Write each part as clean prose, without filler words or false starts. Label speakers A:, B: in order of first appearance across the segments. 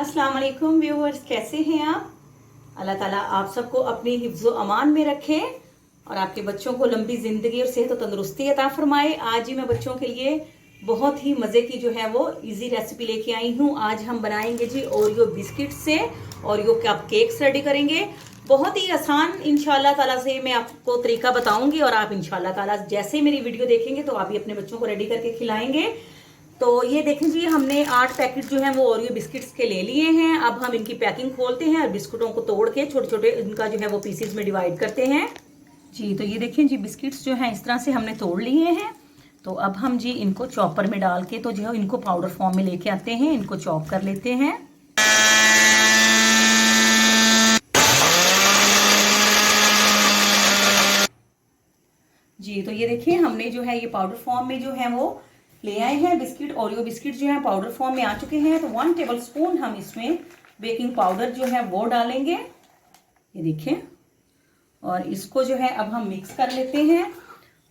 A: अस्सलाम वालेकुम व्यूअर्स, कैसे हैं आप? अल्लाह ताला आप सबको अपनी हिफ्ज़ो अमान में रखे और आपके बच्चों को लंबी ज़िंदगी और सेहत और तंदुरुस्ती अता फरमाए। आज ही मैं बच्चों के लिए बहुत ही मज़े की जो है वो इजी रेसिपी लेके आई हूँ। आज हम बनाएंगे जी ओरियो बिस्किट से ओरियो कप केक्स रेडी करेंगे। बहुत ही आसान इंशाल्लाह ताला से मैं आपको तरीका बताऊंगी और आप इंशाल्लाह ताला जैसे ही मेरी वीडियो देखेंगे तो आप भी अपने बच्चों को रेडी करके खिलाएंगे। तो ये देखें जी, हमने 8 पैकेट जो है वो ओरियो बिस्किट्स के ले लिए हैं। अब हम इनकी पैकिंग खोलते हैं और बिस्कुटों को तोड़ के छोटे छोटे इनका जो है वो पीसेस में डिवाइड करते हैं जी। तो ये देखें जी, बिस्किट्स जो है इस तरह से हमने तोड़ लिए हैं। तो अब हम जी इनको चॉपर में डाल के तो जो है इनको पाउडर फॉर्म में लेके आते हैं, इनको चॉप कर लेते हैं। जी तो ये देखिए, हमने जो है ये पाउडर फॉर्म में जो है वो ले आए हैं बिस्किट। ओरियो बिस्किट जो है पाउडर फॉर्म में आ चुके हैं। तो 1 टेबल स्पून हम इसमें बेकिंग पाउडर जो है वो डालेंगे, ये देखिए। और इसको जो है अब हम मिक्स कर लेते हैं।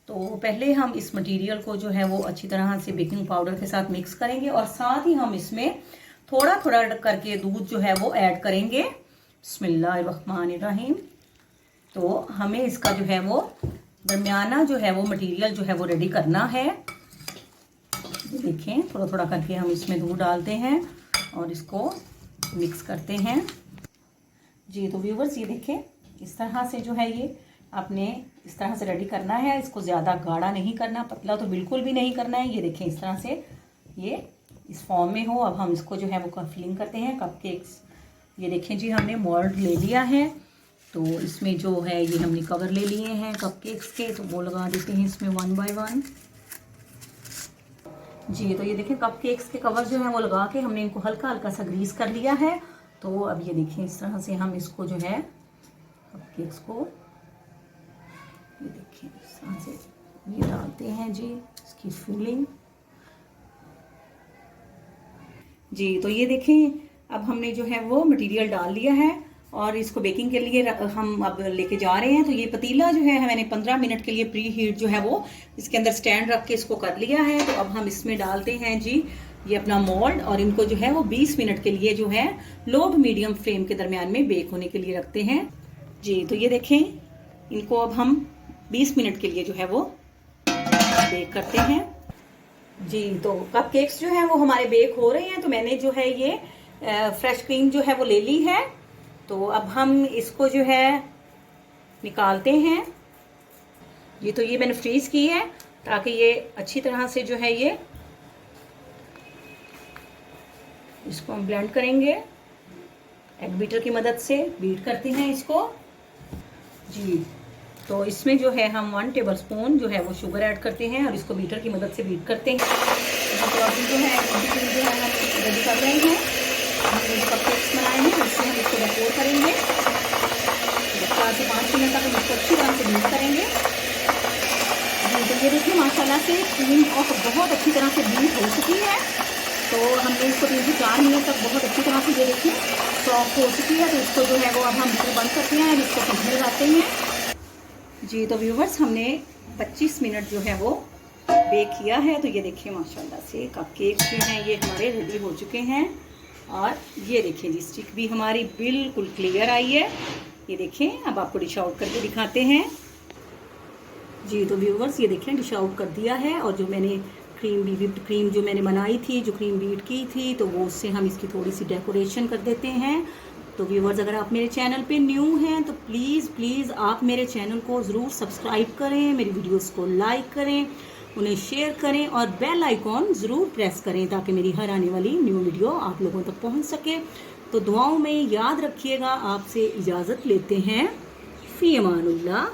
A: तो पहले हम इस मटेरियल को जो है वो अच्छी तरह से बेकिंग पाउडर के साथ मिक्स करेंगे और साथ ही हम इसमें थोड़ा थोड़ा करके दूध जो है वो ऐड करेंगे। बिस्मिल्लाहिर्रहमानिर्रहीम। तो हमें इसका जो है वो दरमियाना जो है वो मटेरियल जो है वो रेडी करना है। देखें, थोड़ा थोड़ा करके हम इसमें दूध डालते हैं और इसको मिक्स करते हैं जी। तो व्यूवर्स ये देखें, इस तरह से जो है ये आपने इस तरह से रेडी करना है। इसको ज़्यादा गाढ़ा नहीं करना, पतला तो बिल्कुल भी नहीं करना है। ये देखें, इस तरह से ये इस फॉर्म में हो। अब हम इसको जो है वो फिलिंग करते हैं कपकेक्स। ये देखें जी, हमने मोल्ड ले लिया है। तो इसमें जो है ये हमने कवर ले लिए हैं कपकेक्स के, तो वो लगा देते हैं इसमें 1 बाय 1 जी। तो ये देखिए, कपकेक्स के कवर जो है वो लगा के हमने इनको हल्का हल्का सा ग्रीस कर लिया है। तो अब ये देखिए, इस तरह से हम इसको जो है कपकेक्स को ये देखिए इस तरह से ये डालते हैं जी, इसकी फिलिंग जी। तो ये देखें, अब हमने जो है वो मटेरियल डाल लिया है और इसको बेकिंग के लिए हम अब लेके जा रहे हैं। तो ये पतीला जो है मैंने 15 मिनट के लिए प्री हीट जो है वो इसके अंदर स्टैंड रख के इसको कर लिया है। तो अब हम इसमें डालते हैं जी ये अपना मोल्ड और इनको जो है वो 20 मिनट के लिए जो है लो टू मीडियम फ्लेम के दरमियान में बेक होने के लिए रखते हैं जी। तो ये देखें, इनको अब हम 20 मिनट के लिए जो है वो बेक करते हैं जी। तो कपकेक्स जो है वो हमारे बेक हो रहे हैं। तो मैंने जो है ये फ्रेश क्रीम जो है वो ले ली है। तो अब हम इसको जो है निकालते हैं जी। तो ये मैंने फ्रीज की है ताकि ये अच्छी तरह से जो है ये इसको हम ब्लेंड करेंगे। एग बीटर की मदद से बीट करते हैं इसको जी। तो इसमें जो है हम 1 टेबल स्पून जो है वो शुगर ऐड करते हैं और इसको बीटर की मदद से बीट करते हैं। तो अभी जो है हम रेडी कर रहे हैं। हमने जो कपकेक्स बनाए हैं उससे हम इसको डेकोर करेंगे। 4 से 5 मिनट तक हम इसको अच्छी तरह से बीट करेंगे जी। तो ये देखिए, माशाल्लाह से क्रीम और बहुत अच्छी तरह से बीट हो चुकी है। तो हमने इसको 3 से 4 मिनट तक बहुत अच्छी तरह से ये देखिए सॉफ्ट हो चुकी है। तो इसको जो है वो अब हम इसको बंद करते हैं और इसको फ्रिज में लगाते हैं जी। तो व्यूवर्स, हमने 25 मिनट जो है वो बेक किया है। तो ये देखिए, माशाल्लाह से कपकेक्स जो हैं ये हमारे रेडी हो चुके हैं। और ये देखिए जी, स्टिक भी हमारी बिल्कुल क्लियर आई है। ये देखें, अब आपको डिश आउट करके दिखाते हैं जी। तो व्यूवर्स ये देखें, डिश आउट कर दिया है। और जो मैंने विप्ड क्रीम जो मैंने बनाई थी, जो क्रीम बीट की थी, तो वो उससे हम इसकी थोड़ी सी डेकोरेशन कर देते हैं। तो व्यूवर्स, अगर आप मेरे चैनल पे न्यू हैं तो प्लीज़ आप मेरे चैनल को ज़रूर सब्सक्राइब करें, मेरी वीडियोस को लाइक करें, उन्हें शेयर करें और बेल आइकॉन ज़रूर प्रेस करें ताकि मेरी हर आने वाली न्यू वीडियो आप लोगों तक पहुंच सके। तो दुआओं में याद रखिएगा। आपसे इजाज़त लेते हैं। फ़ी अमानुल्लाह।